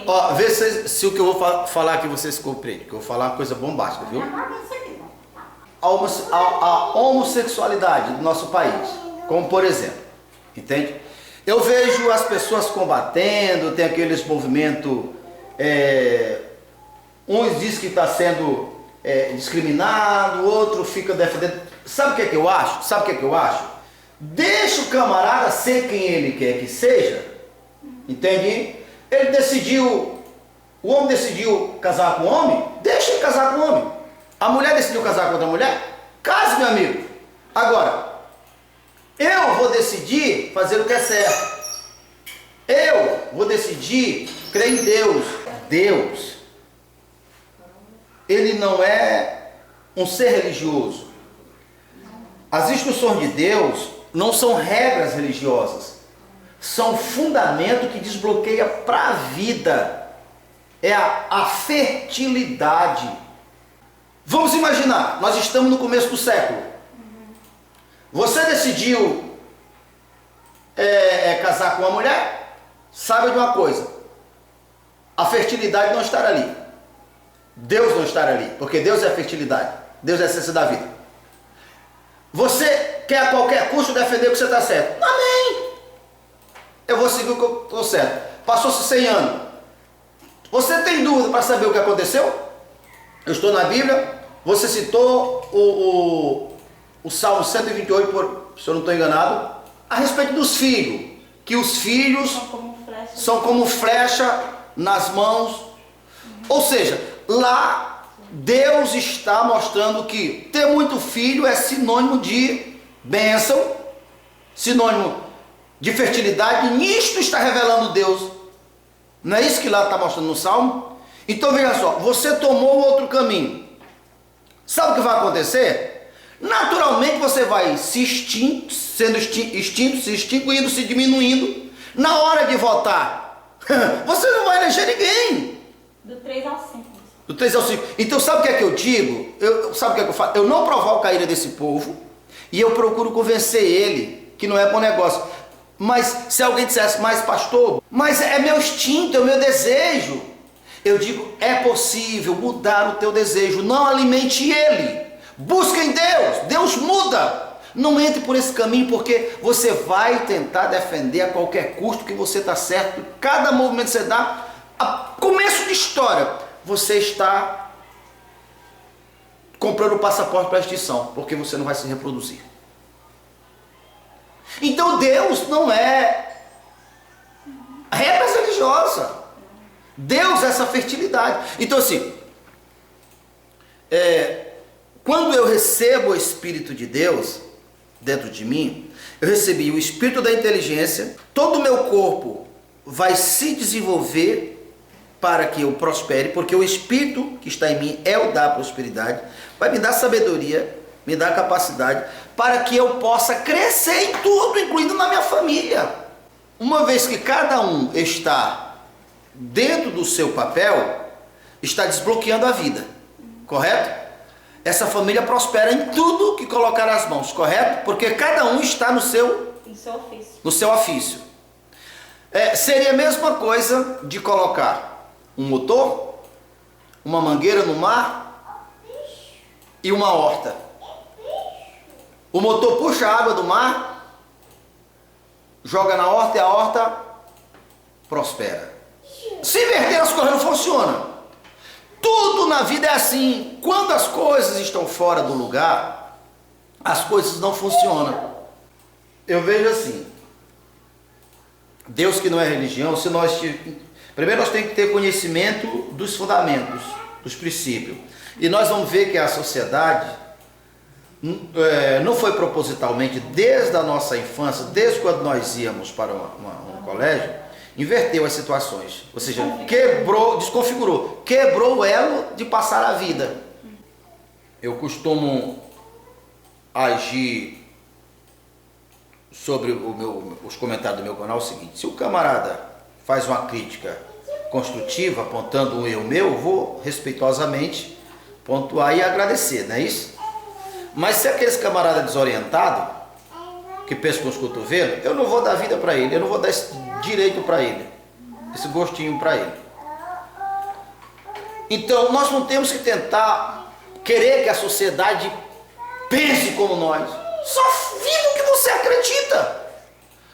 Ó, vê se o que eu vou falar aqui vocês compreendem, que eu vou falar uma coisa bombástica, viu? A homossexualidade do nosso país, como por exemplo, entende? Eu vejo as pessoas combatendo, tem aqueles movimentos, uns dizem que está sendo discriminado, o outro fica defendendo. Sabe o que é que eu acho? Sabe o que é que eu acho? Deixa o camarada ser quem ele quer que seja, entende? Ele decidiu, o homem decidiu casar com o homem, deixa ele casar com o homem. A mulher decidiu casar com outra mulher, case, meu amigo. Agora, eu vou decidir fazer o que é certo. Eu vou decidir crer em Deus. Deus, ele não é um ser religioso. As instruções de Deus não são regras religiosas. São fundamento que desbloqueia para a vida. É a fertilidade. Vamos imaginar, nós estamos no começo do século. Você decidiu casar com uma mulher? Saiba de uma coisa. A fertilidade não estará ali. Deus não estará ali, porque Deus é a fertilidade. Deus é a essência da vida. Você quer a qualquer custo defender o que você está certo? Amém! Eu vou seguir o que eu estou certo. Passou-se 100 anos. Você tem dúvida para saber o que aconteceu? Eu estou na Bíblia. Você citou o Salmo 128, se eu não estou enganado, a respeito dos filhos. Que os filhos são como flecha nas mãos. Ou seja, lá Deus está mostrando que ter muito filho é sinônimo de bênção, sinônimo de fertilidade, e nisto está revelando Deus. Não é isso que lá está mostrando no Salmo? Então veja só, você tomou outro caminho. Sabe o que vai acontecer? Naturalmente você vai se extinto, sendo extinto, se extinguindo, se diminuindo. Na hora de votar, você não vai eleger ninguém. Do 3 ao 5. Do 3 ao 5. Então sabe o que é que eu digo? Sabe o que é que eu faço? Eu não provoco a ira desse povo e eu procuro convencer ele que não é bom negócio. Mas se alguém dissesse, mas pastor, mas é meu instinto, é o meu desejo. Eu digo, é possível mudar o teu desejo, não alimente ele. Busca em Deus, Deus muda. Não entre por esse caminho, porque você vai tentar defender a qualquer custo que você está certo. Cada movimento que você dá, começo de história, você está comprando o passaporte para a extinção, porque você não vai se reproduzir. Então Deus não é regras religiosas. Deus é essa fertilidade. Então assim, quando eu recebo o Espírito de Deus dentro de mim, eu recebi o Espírito da inteligência, todo o meu corpo vai se desenvolver para que eu prospere, porque o Espírito que está em mim é o da prosperidade, vai me dar sabedoria, me dar capacidade, para que eu possa crescer em tudo, incluindo na minha família. Uma vez que cada um está dentro do seu papel, está desbloqueando a vida, correto? Essa família prospera em tudo que colocar as mãos, correto? Porque cada um está no seu ofício. Seria a mesma coisa de colocar um motor, uma mangueira no mar e uma horta. O motor puxa a água do mar, joga na horta e a horta prospera. Se inverter as coisas não funcionam. Tudo na vida é assim. Quando as coisas estão fora do lugar, as coisas não funcionam. Eu vejo assim, Deus que não é religião, primeiro nós temos que ter conhecimento dos fundamentos, dos princípios. E nós vamos ver que a sociedade não foi propositalmente, desde a nossa infância, desde quando nós íamos para um colégio, inverteu as situações, ou seja, desconfigurou, quebrou o elo de passar a vida. Eu costumo agir sobre os comentários do meu canal o seguinte: se o camarada faz uma crítica construtiva, apontando um erro meu, eu vou respeitosamente pontuar e agradecer, não é isso? Mas se aqueles camarada desorientado, que pensa com os cotovelos, eu não vou dar vida para ele, eu não vou dar esse direito para ele, esse gostinho para ele. Então nós não temos que tentar querer que a sociedade pense como nós. Só viva o que você acredita.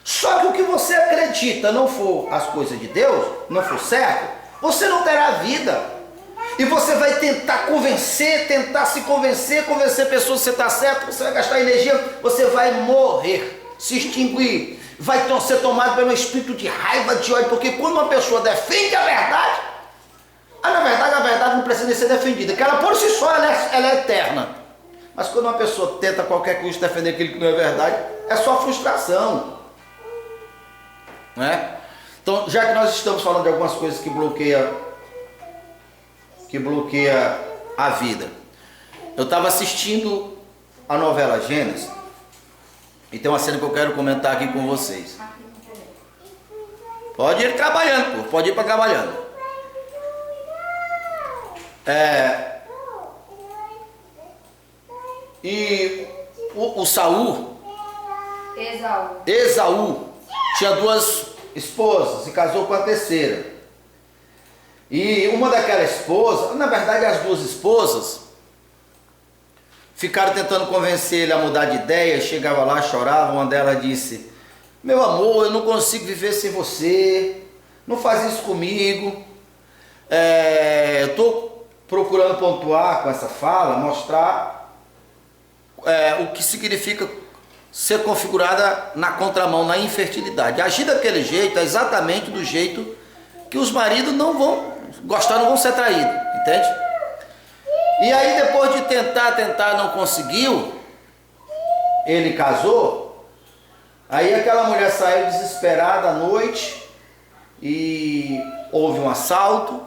Só que o que você acredita não for as coisas de Deus, não for certo, você não terá vida. E você vai tentar convencer, tentar se convencer pessoas que você está certo, você vai gastar energia, você vai morrer, se extinguir, vai ser tomado pelo espírito de raiva, de ódio, porque quando uma pessoa defende a verdade, na verdade a verdade não precisa ser defendida, porque ela por si só ela é eterna. Mas quando uma pessoa tenta a qualquer custo defender aquilo que não é verdade, é só frustração. Não é? Então, já que nós estamos falando de algumas coisas que bloqueia a vida, eu estava assistindo a novela Gênesis e tem uma cena que eu quero comentar aqui com vocês. Pode ir trabalhando, pô, pode ir para trabalhando. E o Saul, Esaú, tinha 2 esposas e casou com a terceira. E uma daquelas esposas, na verdade as 2 esposas, ficaram tentando convencer ele a mudar de ideia, chegava lá, chorava, uma delas disse: meu amor, eu não consigo viver sem você, não faz isso comigo. Eu estou procurando pontuar com essa fala, mostrar o que significa ser configurada na contramão, na infertilidade. Agir daquele jeito é exatamente do jeito que os maridos não vão gostar, não vão ser traídos, entende? E aí depois de tentar, não conseguiu, ele casou, aí aquela mulher saiu desesperada à noite e houve um assalto,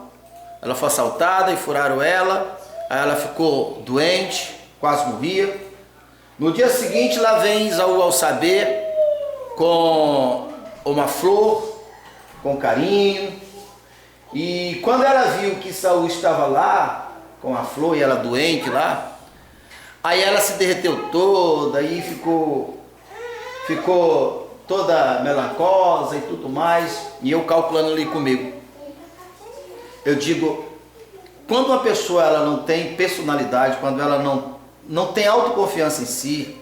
ela foi assaltada e furaram ela, aí ela ficou doente, quase morria. No dia seguinte, lá vem Esaú ao saber, com uma flor, com carinho. E quando ela viu que Saul estava lá, com a flor e ela doente lá, aí ela se derreteu toda e ficou toda melancosa e tudo mais. E eu calculando ali comigo. Eu digo, quando uma pessoa ela não tem personalidade, quando ela não tem autoconfiança em si,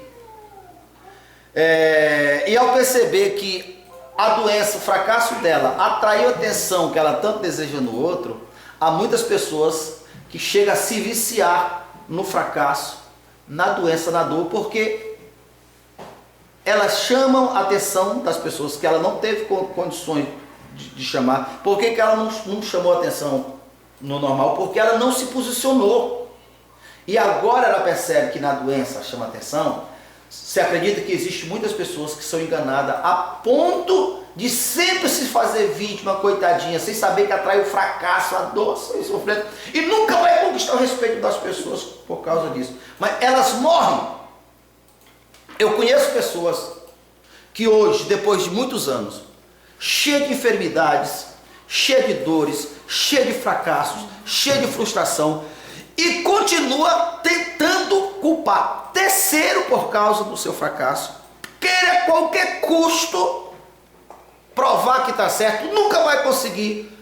e ao perceber que a doença, o fracasso dela atraiu a atenção que ela tanto deseja no outro, há muitas pessoas que chegam a se viciar no fracasso, na doença, na dor, porque elas chamam a atenção das pessoas que ela não teve condições de chamar. Por que ela não chamou a atenção no normal? Porque ela não se posicionou. E agora ela percebe que na doença chama atenção. Se acredita que existe muitas pessoas que são enganadas a ponto de sempre se fazer vítima, coitadinha, sem saber que atrai o fracasso, a dor, o sofrimento, e nunca vai conquistar o respeito das pessoas por causa disso. Mas elas morrem. Eu conheço pessoas que hoje, depois de muitos anos, cheias de enfermidades, cheias de dores, cheias de fracassos, cheias de frustração, e continua tentando culpar terceiro por causa do seu fracasso. Queira a qualquer custo provar que está certo, nunca vai conseguir.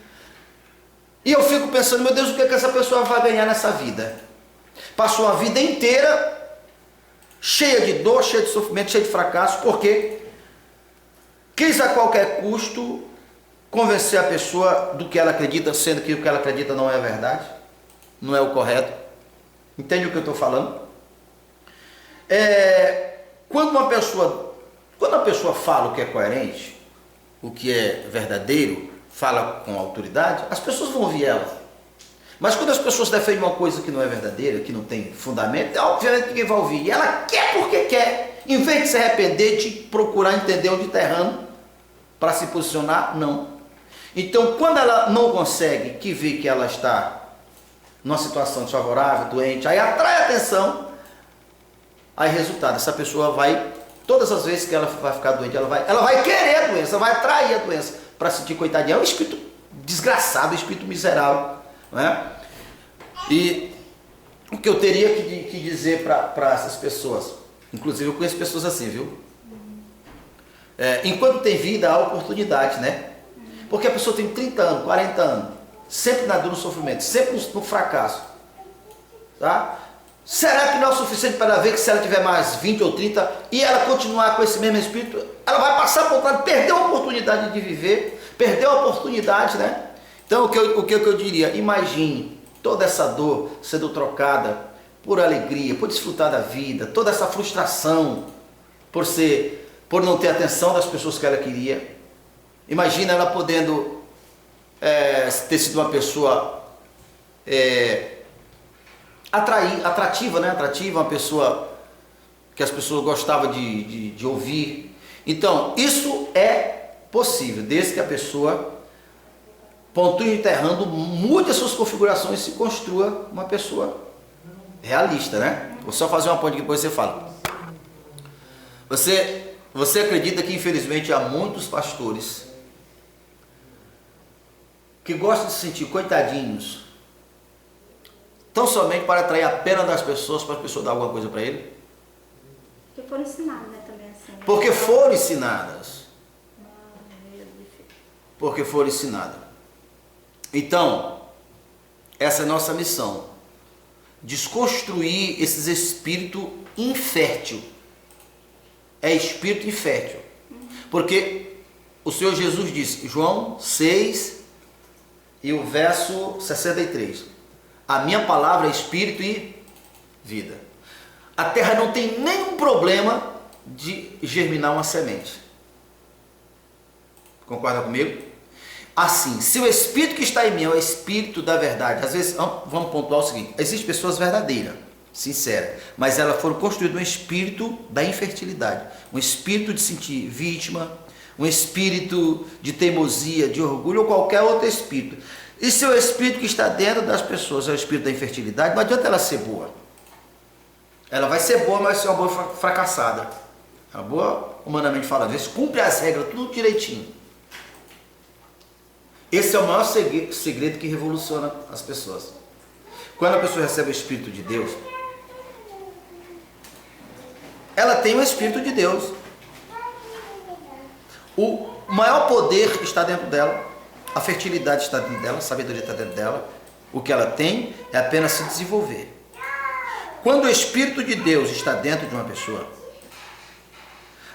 E eu fico pensando, meu Deus, o que é que essa pessoa vai ganhar nessa vida? Passou a vida inteira cheia de dor, cheia de sofrimento, cheia de fracasso, porque quis a qualquer custo convencer a pessoa do que ela acredita, sendo que o que ela acredita não é a verdade. Não é o correto. Entende o que eu estou falando? Quando a pessoa fala o que é coerente, o que é verdadeiro, fala com autoridade, as pessoas vão ouvir ela. Mas quando as pessoas defendem uma coisa que não é verdadeira, que não tem fundamento, obviamente ninguém vai ouvir. E ela quer porque quer, em vez de se arrepender, de procurar entender onde está errando, para se posicionar, não. Então, quando ela não consegue, que vê que ela está numa situação desfavorável, doente, aí atrai atenção, aí resultado, essa pessoa vai, todas as vezes que ela vai ficar doente, ela vai querer a doença, vai atrair a doença, para sentir coitadinha. É um espírito desgraçado, um espírito miserável, não é? E o que eu teria que dizer para essas pessoas, inclusive eu conheço pessoas assim, viu? Enquanto tem vida, há oportunidade, né? Porque a pessoa tem 30 anos, 40 anos, sempre na dor, no sofrimento, sempre no fracasso. Tá? Será que não é o suficiente para ela ver que se ela tiver mais 20 ou 30 e ela continuar com esse mesmo espírito, ela vai passar por outro lado, perder a oportunidade de viver, perder a oportunidade, né? Então o que eu diria? Imagine toda essa dor sendo trocada por alegria, por desfrutar da vida, toda essa frustração por não ter atenção das pessoas que ela queria. Imagina ela podendo ter sido uma pessoa atrativa, né? Atrativa, uma pessoa que as pessoas gostavam de ouvir. Então, isso é possível, desde que a pessoa pontue enterrando, mude as suas configurações e se construa uma pessoa realista, né? Vou só fazer uma ponte que depois você fala. Você acredita que infelizmente há muitos pastores que gostam de se sentir coitadinhos, tão somente para atrair a pena das pessoas, para as pessoas dar alguma coisa para ele? Porque foram ensinados, né, também assim. Né? Porque foram ensinadas. Porque foram ensinadas. Então, essa é a nossa missão. Desconstruir esses espíritos infértil. É espírito infértil. Porque o Senhor Jesus disse, João 6 e o verso 63. A minha palavra é espírito e vida. A terra não tem nenhum problema de germinar uma semente. Concorda comigo? Assim, se o espírito que está em mim é o espírito da verdade, às vezes, vamos pontuar o seguinte, existem pessoas verdadeiras, sinceras, mas elas foram construídas um espírito da infertilidade, um espírito de sentir vítima, um espírito de teimosia, de orgulho ou qualquer outro espírito. E se o espírito que está dentro das pessoas é o espírito da infertilidade, não adianta ela ser boa. Ela vai ser boa, mas vai ser uma boa fracassada. Uma boa, humanamente falando, às vezes cumpre as regras, tudo direitinho. Esse é o maior segredo que revoluciona as pessoas. Quando a pessoa recebe o Espírito de Deus, ela tem o Espírito de Deus. O maior poder está dentro dela, a fertilidade está dentro dela, a sabedoria está dentro dela. O que ela tem é apenas se desenvolver. Quando o Espírito de Deus está dentro de uma pessoa,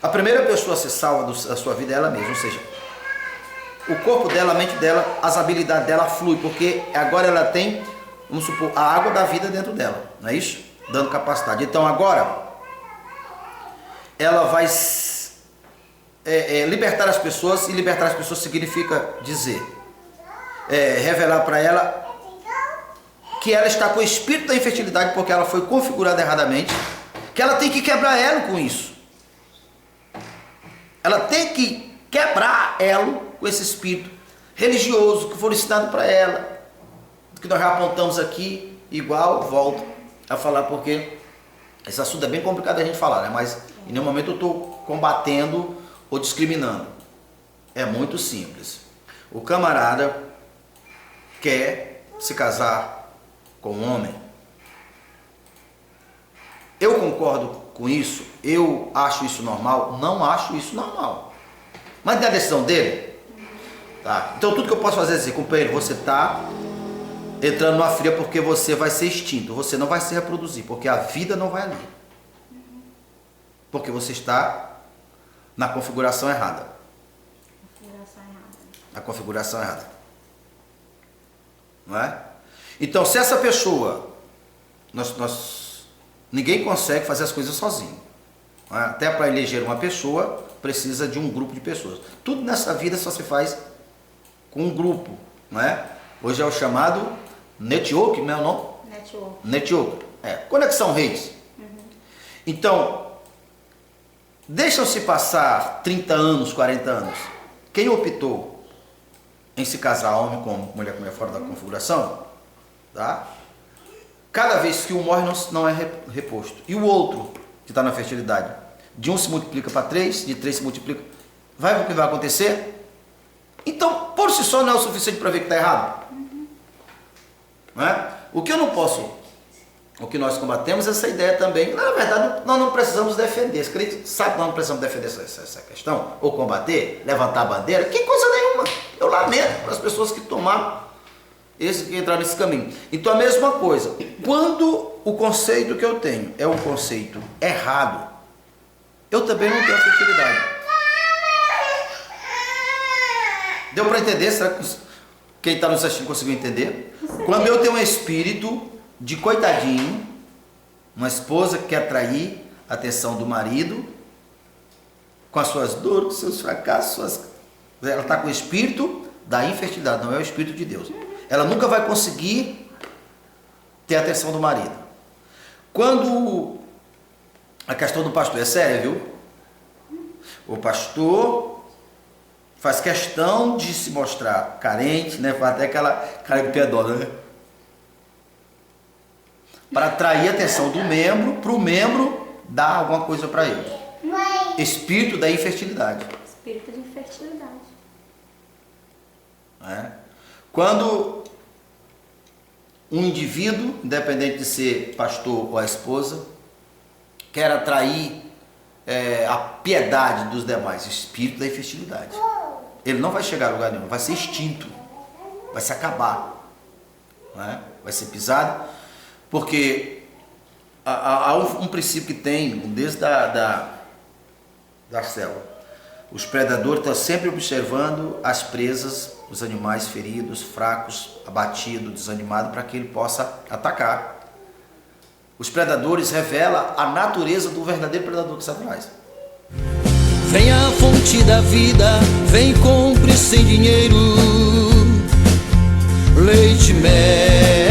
a primeira pessoa a ser salva da sua vida é ela mesma, ou seja, o corpo dela, a mente dela, as habilidades dela fluem, porque agora ela tem, vamos supor, a água da vida dentro dela, não é isso? Dando capacidade. Então agora, ela vai libertar as pessoas, e libertar as pessoas significa dizer, revelar para ela que ela está com o espírito da infertilidade, porque ela foi configurada erradamente, que ela tem que quebrar elo com isso. Ela tem que quebrar elo com esse espírito religioso que foi ensinado para ela, que nós já apontamos aqui, igual, volto a falar, porque esse assunto é bem complicado a gente falar, né? Mas em nenhum momento eu estou combatendo ou discriminando. É muito simples. O camarada quer se casar com um homem. Eu concordo com isso? Eu acho isso normal? Não acho isso normal. Mas não é a decisão dele? Tá. Então tudo que eu posso fazer é dizer, companheiro, você está entrando numa fria porque você vai ser extinto, você não vai se reproduzir, porque a vida não vai ali. Porque você está na configuração errada. Na configuração errada. Não é? Então, se essa pessoa, ninguém consegue fazer as coisas sozinho. Não é? Até para eleger uma pessoa, precisa de um grupo de pessoas. Tudo nessa vida só se faz com um grupo. Não é? Hoje é o chamado network, não é o nome? Network. Conexão redes. Então, deixam-se passar 30 anos, 40 anos. Quem optou em se casar homem com mulher fora da configuração, tá? Cada vez que um morre não é reposto. E o outro, que está na fertilidade, de 1 se multiplica para 3, de 3 se multiplica. Vai o que vai acontecer? Então, por si só não é o suficiente para ver que está errado. Não é? O que eu não posso, o que nós combatemos é essa ideia também. Na verdade, nós não precisamos defender. Sabe que nós não precisamos defender essa questão? Ou combater, levantar a bandeira? Que coisa nenhuma. Eu lamento para as pessoas que tomaram esse que entrar nesse caminho. Então a mesma coisa, quando o conceito que eu tenho é um conceito errado, eu também não tenho fertilidade. Deu para entender? Será que quem está nos assistindo conseguiu entender? Quando eu tenho um espírito de coitadinho, uma esposa que quer atrair a atenção do marido, com as suas dores, seus fracassos, ela está com o espírito da infertilidade, não é o espírito de Deus. Ela nunca vai conseguir ter a atenção do marido. Quando a questão do pastor é séria, viu? O pastor faz questão de se mostrar carente, né? Faz até aquela cara de piedosa, né? Para atrair a atenção do membro, para o membro dar alguma coisa para ele. Espírito da infertilidade. Espírito de infertilidade. Quando um indivíduo, independente de ser pastor ou a esposa, quer atrair a piedade dos demais, espírito da infertilidade, ele não vai chegar a lugar nenhum, vai ser extinto, vai se acabar, vai ser pisado, porque há um princípio que tem desde da selva. Os predadores estão sempre observando as presas, os animais feridos, fracos, abatidos, desanimados, para que ele possa atacar. Os predadores revelam a natureza do verdadeiro predador que é Satanás. Vem a fonte da vida, vem compre sem dinheiro, leite, mel.